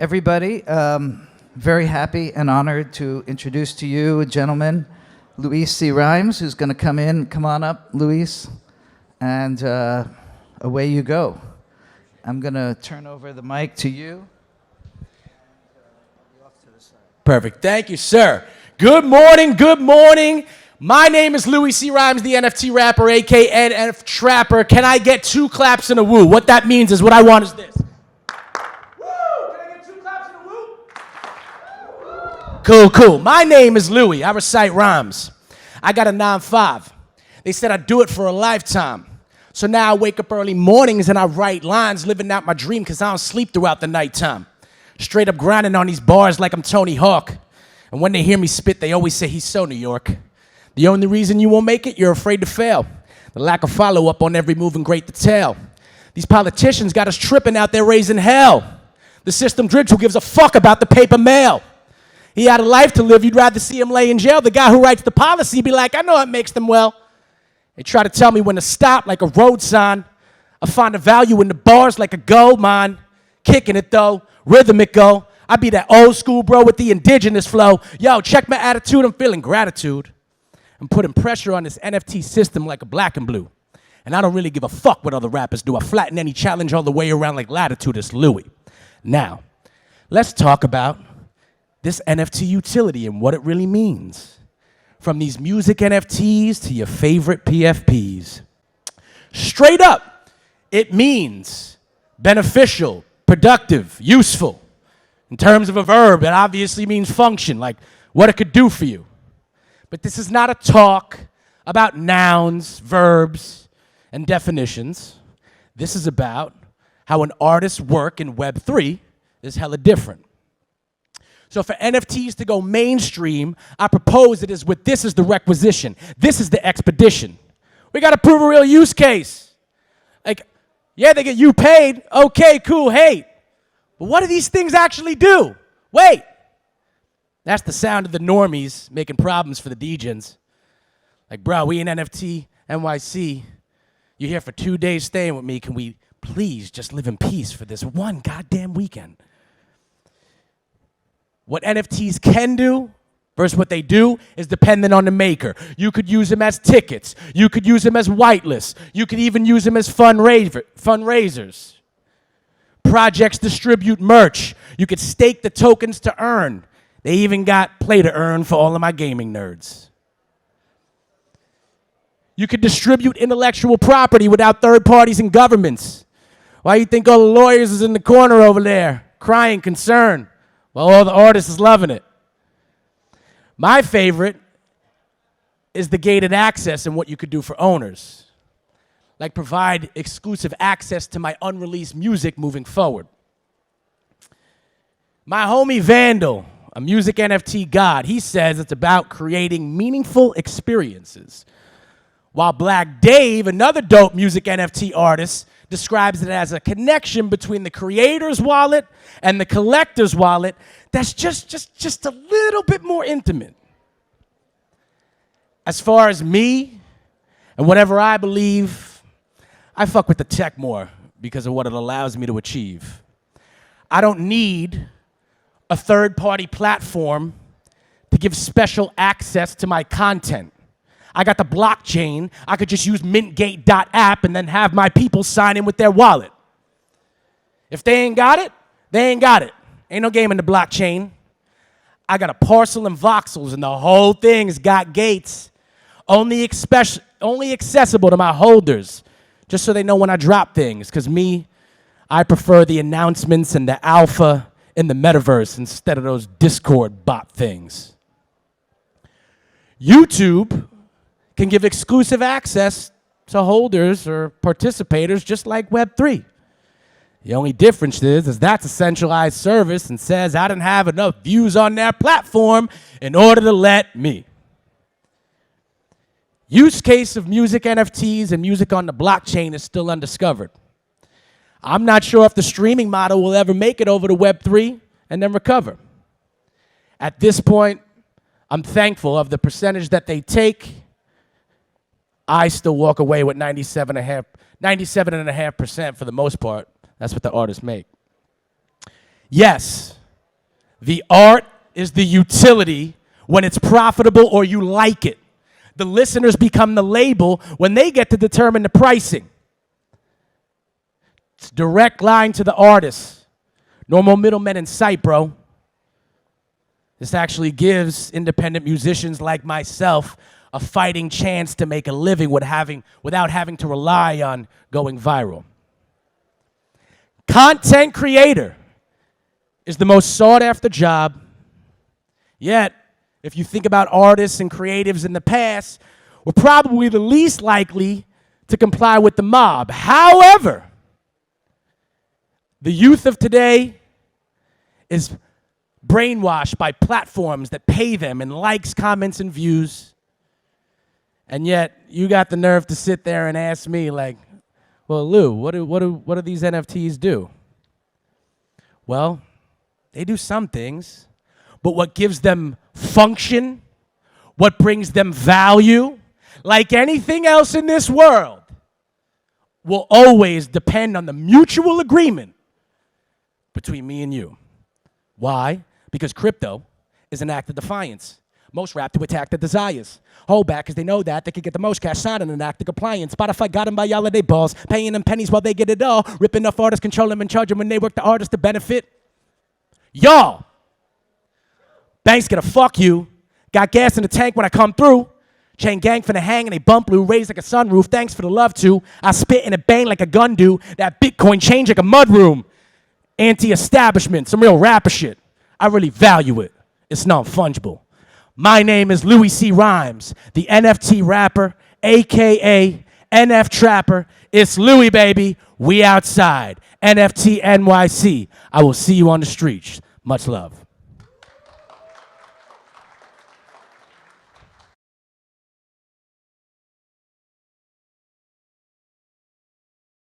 everybody. Very happy and honored to introduce to you a gentleman, Louie C Rhymes, who's going to come in. Come on up, Louie, and away you go. I'm going to turn over the mic to you. Perfect. Thank you, sir. Good morning. Good morning. My name is Louie C Rhymes, the NFT rapper, aka NF Trapper. Can I get 2 claps and a woo? What that means is what I want is this. Woo! Can I get 2 claps and a woo? Cool, cool. My name is Louie. I recite rhymes. I got a 9-5. They said I'd do it for a lifetime. So now I wake up early mornings and I write lines, living out my dream because I don't sleep throughout the nighttime. Straight up grinding on these bars like I'm Tony Hawk. And when they hear me spit, they always say he's so New York. The only reason you won't make it, you're afraid to fail. The lack of follow-up on every move in great detail. These politicians got us tripping out there raising hell. The system drips, who gives a fuck about the paper mail? He had a life to live, you'd rather see him lay in jail. The guy who writes the policy be like, I know it makes them well. They try to tell me when to stop like a road sign. I find the value in the bars like a gold mine. Kicking it though, rhythmico. I be that old school bro with the indigenous flow. Yo, check my attitude, I'm feeling gratitude. I'm putting pressure on this NFT system like a black and blue. And I don't really give a fuck what other rappers do. I flatten any challenge all the way around like latitude. It's Louie. Now, let's talk about this NFT utility and what it really means. From these music NFTs to your favorite PFPs. Straight up, it means beneficial, productive, useful. In terms of a verb, it obviously means function, like what it could do for you. But this is not a talk about nouns, verbs, and definitions. This is about how an artist's work in Web3 is hella different. So for NFTs to go mainstream, I propose it is with this is the requisition. This is the expedition. We got to prove a real use case. Like, yeah, they get you paid. Okay, cool, hey. But what do these things actually do? Wait. That's the sound of the normies making problems for the degens. Like, bro, we in NFT.NYC. You're here for 2 days staying with me. Can we please just live in peace for this one goddamn weekend? What NFTs can do versus what they do is dependent on the maker. You could use them as tickets. You could use them as whitelists. You could even use them as fundraisers. Projects distribute merch. You could stake the tokens to earn. They even got play to earn for all of my gaming nerds. You could distribute intellectual property without third parties and governments. Why you think all the lawyers is in the corner over there, crying concern, while all the artists is loving it? My favorite is the gated access and what you could do for owners. Like provide exclusive access to my unreleased music moving forward. My homie Vandal, a music NFT god, he says it's about creating meaningful experiences. While Black Dave, another dope music NFT artist, describes it as a connection between the creator's wallet and the collector's wallet that's just a little bit more intimate. As far as me and whatever I believe, I fuck with the tech more because of what it allows me to achieve. I don't need a third-party platform to give special access to my content. I got the blockchain. I could just use mintgate.app and then have my people sign in with their wallet. If they ain't got it, they ain't got it. Ain't no game in the blockchain. I got a parcel and voxels, and the whole thing's got gates. Only accessible to my holders, just so they know when I drop things. Because me, I prefer the announcements and the alpha in the metaverse instead of those Discord bot things. YouTube can give exclusive access to holders or participators just like Web3. The only difference is that's a centralized service and says I didn't have enough views on their platform in order to let me. Use case of music NFTs and music on the blockchain is still undiscovered. I'm not sure if the streaming model will ever make it over to Web3 and then recover. At this point, I'm thankful of the percentage that they take. I still walk away with 97.5% for the most part. That's what the artists make. Yes, The art is the utility when it's profitable or you like it. The listeners become the label when they get to determine the pricing. It's a direct line to the artist. No more middlemen in sight, bro. This actually gives independent musicians like myself a fighting chance to make a living without having to rely on going viral. Content creator is the most sought after job. Yet, if you think about artists and creatives in the past, we're probably the least likely to comply with the mob. However, the youth of today is brainwashed by platforms that pay them in likes, comments, and views. And yet, you got the nerve to sit there and ask me, like, well, Lou, what do these NFTs do? Well, they do some things, but what gives them function, what brings them value, like anything else in this world, will always depend on the mutual agreement between me and you. Why? Because crypto is an act of defiance. Most rap to attack their desires. Hold back because they know that they could get the most cash signing an act of compliance. Spotify got them by y'all of they balls, paying them pennies while they get it all. Ripping off artists, control them and charge them when they work the artists to benefit. Y'all, banks gonna fuck you. Got gas in the tank when I come through. Chain gang finna hang and they bump blue, raised like a sunroof. Thanks for the love too. I spit and it bang like a gun do. That Bitcoin change like a mudroom. Anti-establishment, some real rapper shit. I really value it. It's non-fungible. My name is Louie C Rhymes, the NFT rapper, AKA NF Trapper. It's Louie, baby. We outside. NFT.NYC. I will see you on the streets. Much love.